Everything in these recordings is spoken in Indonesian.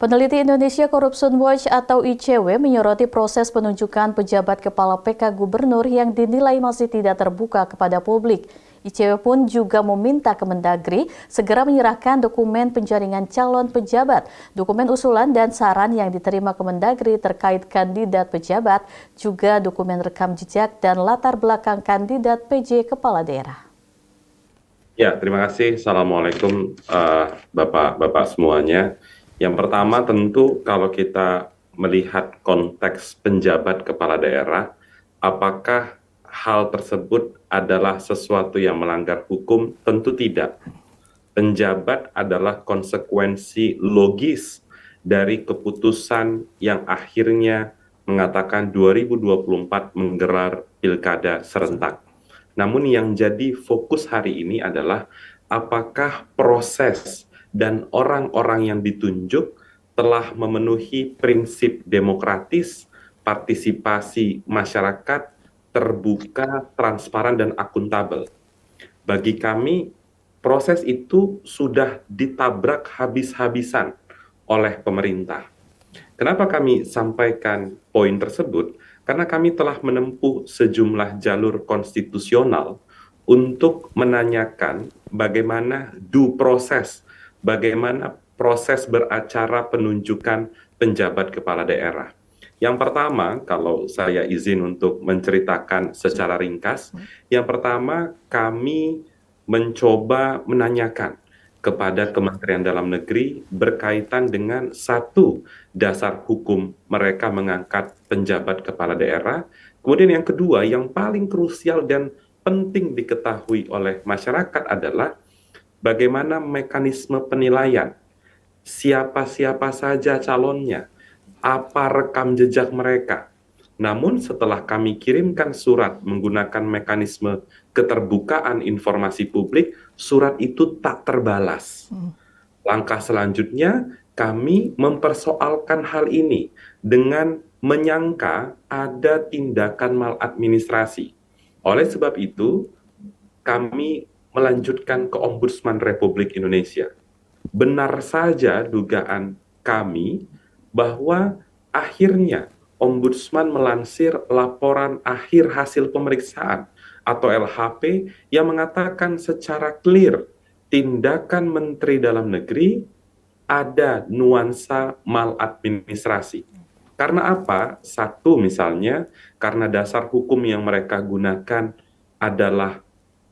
Peneliti Indonesia Corruption Watch atau ICW menyoroti proses penunjukan pejabat kepala PK Gubernur yang dinilai masih tidak terbuka kepada publik. ICW pun juga meminta Kemendagri segera menyerahkan dokumen penjaringan calon pejabat, dokumen usulan dan saran yang diterima Kemendagri terkait kandidat pejabat, juga dokumen rekam jejak dan latar belakang kandidat PJ Kepala Daerah. Ya, terima kasih. Assalamualaikum Bapak-Bapak semuanya. Yang pertama tentu kalau kita melihat konteks penjabat kepala daerah, apakah hal tersebut adalah sesuatu yang melanggar hukum? Tentu tidak. Penjabat adalah konsekuensi logis dari keputusan yang akhirnya mengatakan 2024 menggelar pilkada serentak. Namun yang jadi fokus hari ini adalah apakah proses dan orang-orang yang ditunjuk telah memenuhi prinsip demokratis, partisipasi masyarakat, terbuka, transparan, dan akuntabel. Bagi kami, proses itu sudah ditabrak habis-habisan oleh pemerintah. Kenapa kami sampaikan poin tersebut? Karena kami telah menempuh sejumlah jalur konstitusional untuk menanyakan bagaimana due process, bagaimana proses beracara penunjukan penjabat kepala daerah. Yang pertama, kalau saya izin untuk menceritakan secara ringkas, yang pertama kami mencoba menanyakan kepada Kementerian Dalam Negeri berkaitan dengan satu, dasar hukum mereka mengangkat penjabat kepala daerah. Kemudian yang kedua, yang paling krusial dan penting diketahui oleh masyarakat adalah bagaimana mekanisme penilaian, siapa-siapa saja calonnya, apa rekam jejak mereka. Namun setelah kami kirimkan surat menggunakan mekanisme keterbukaan informasi publik, surat itu tak terbalas. Langkah selanjutnya, kami mempersoalkan hal ini dengan menyangka ada tindakan maladministrasi. Oleh sebab itu, kami melanjutkan ke Ombudsman Republik Indonesia. Benar saja dugaan kami bahwa akhirnya Ombudsman melansir laporan akhir hasil pemeriksaan atau LHP yang mengatakan secara clear tindakan Menteri Dalam Negeri ada nuansa maladministrasi. Karena apa? Satu misalnya, karena dasar hukum yang mereka gunakan adalah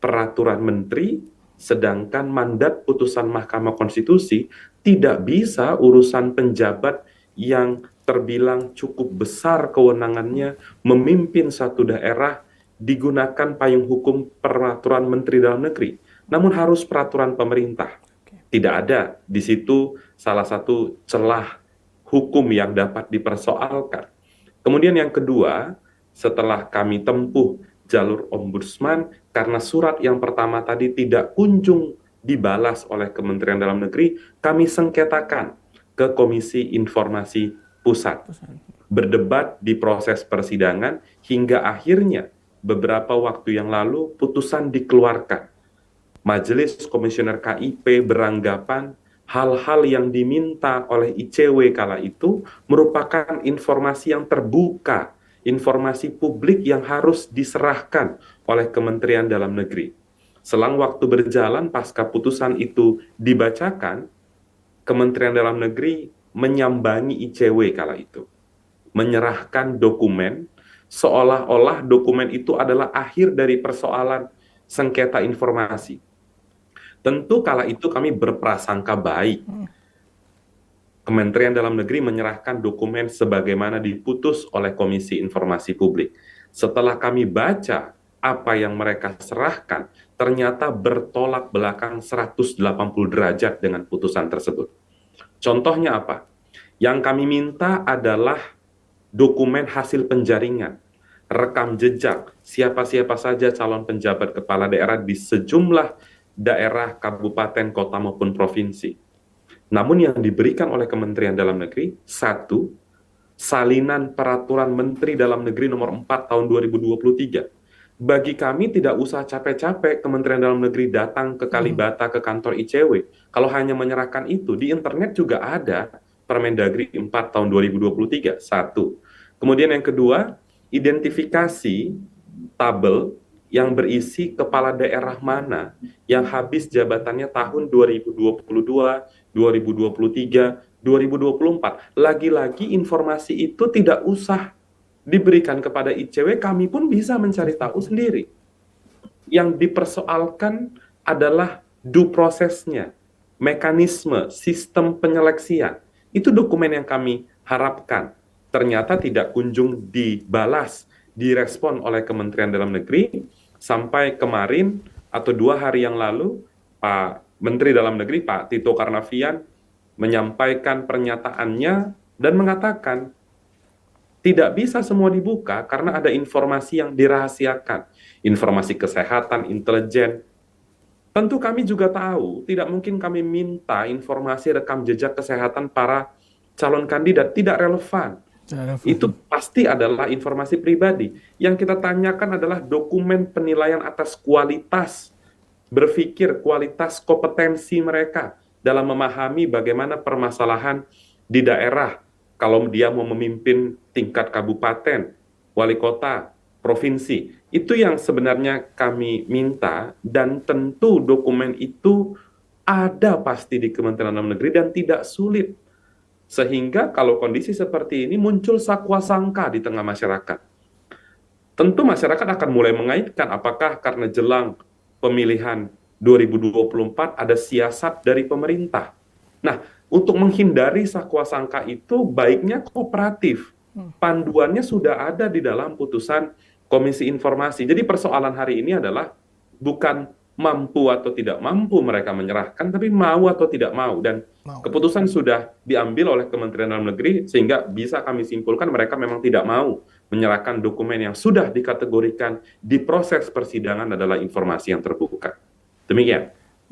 peraturan menteri, sedangkan mandat putusan Mahkamah Konstitusi tidak bisa urusan penjabat yang terbilang cukup besar kewenangannya memimpin satu daerah digunakan payung hukum peraturan Menteri Dalam Negeri, namun harus peraturan pemerintah. Tidak ada di situ salah satu celah hukum yang dapat dipersoalkan. Kemudian yang kedua, setelah kami tempuh jalur ombudsman, karena surat yang pertama tadi tidak kunjung dibalas oleh Kementerian Dalam Negeri, kami sengketakan ke Komisi Informasi Pusat. Berdebat di proses persidangan hingga akhirnya beberapa waktu yang lalu putusan dikeluarkan. Majelis Komisioner KIP beranggapan hal-hal yang diminta oleh ICW kala itu merupakan informasi yang terbuka, informasi publik yang harus diserahkan oleh Kementerian Dalam Negeri. Selang waktu berjalan pasca putusan itu dibacakan, Kementerian Dalam Negeri menyambangi ICW kala itu, menyerahkan dokumen seolah-olah dokumen itu adalah akhir dari persoalan sengketa informasi. Tentu kala itu kami berprasangka baik. Kementerian Dalam Negeri menyerahkan dokumen sebagaimana diputus oleh Komisi Informasi Publik. Setelah kami baca apa yang mereka serahkan, ternyata bertolak belakang 180 derajat dengan putusan tersebut. Contohnya apa? Yang kami minta adalah dokumen hasil penjaringan, rekam jejak, siapa-siapa saja calon penjabat kepala daerah di sejumlah daerah, kabupaten, kota maupun provinsi. Namun yang diberikan oleh Kementerian Dalam Negeri, satu, salinan peraturan Menteri Dalam Negeri nomor 4 tahun 2023. Bagi kami tidak usah capek-capek Kementerian Dalam Negeri datang ke Kalibata, ke kantor ICW. Kalau hanya menyerahkan itu, di internet juga ada Permendagri 4 tahun 2023. Satu. Kemudian yang kedua, identifikasi tabel yang berisi kepala daerah mana yang habis jabatannya tahun 2022, 2023, 2024. Lagi-lagi informasi itu tidak usah diberikan kepada ICW, kami pun bisa mencari tahu sendiri. Yang dipersoalkan adalah due prosesnya, mekanisme, sistem penyeleksian. Itu dokumen yang kami harapkan. Ternyata tidak kunjung dibalas, direspon oleh Kementerian Dalam Negeri, sampai kemarin atau 2 hari yang lalu, Pak Menteri Dalam Negeri, Pak Tito Karnavian, menyampaikan pernyataannya dan mengatakan, tidak bisa semua dibuka karena ada informasi yang dirahasiakan. Informasi kesehatan, intelijen. Tentu kami juga tahu, tidak mungkin kami minta informasi rekam jejak kesehatan para calon kandidat, tidak relevan. Itu pasti adalah informasi pribadi. Yang kita tanyakan adalah dokumen penilaian atas kualitas berpikir, kualitas kompetensi mereka dalam memahami bagaimana permasalahan di daerah. Kalau dia mau memimpin tingkat kabupaten, wali kota, provinsi, itu yang sebenarnya kami minta, dan tentu dokumen itu ada pasti di Kementerian Dalam Negeri dan tidak sulit. Sehingga kalau kondisi seperti ini muncul sakwa sangka di tengah masyarakat. Tentu masyarakat akan mulai mengaitkan apakah karena jelang pemilihan 2024 ada siasat dari pemerintah. Nah, untuk menghindari sakwa sangka itu baiknya kooperatif. Panduannya sudah ada di dalam putusan Komisi Informasi. Jadi persoalan hari ini adalah bukan mampu atau tidak mampu mereka menyerahkan, tapi mau atau tidak mau. Dan keputusan sudah diambil oleh Kementerian Dalam Negeri, sehingga bisa kami simpulkan mereka memang tidak mau menyerahkan dokumen yang sudah dikategorikan di proses persidangan adalah informasi yang terbuka. Demikian.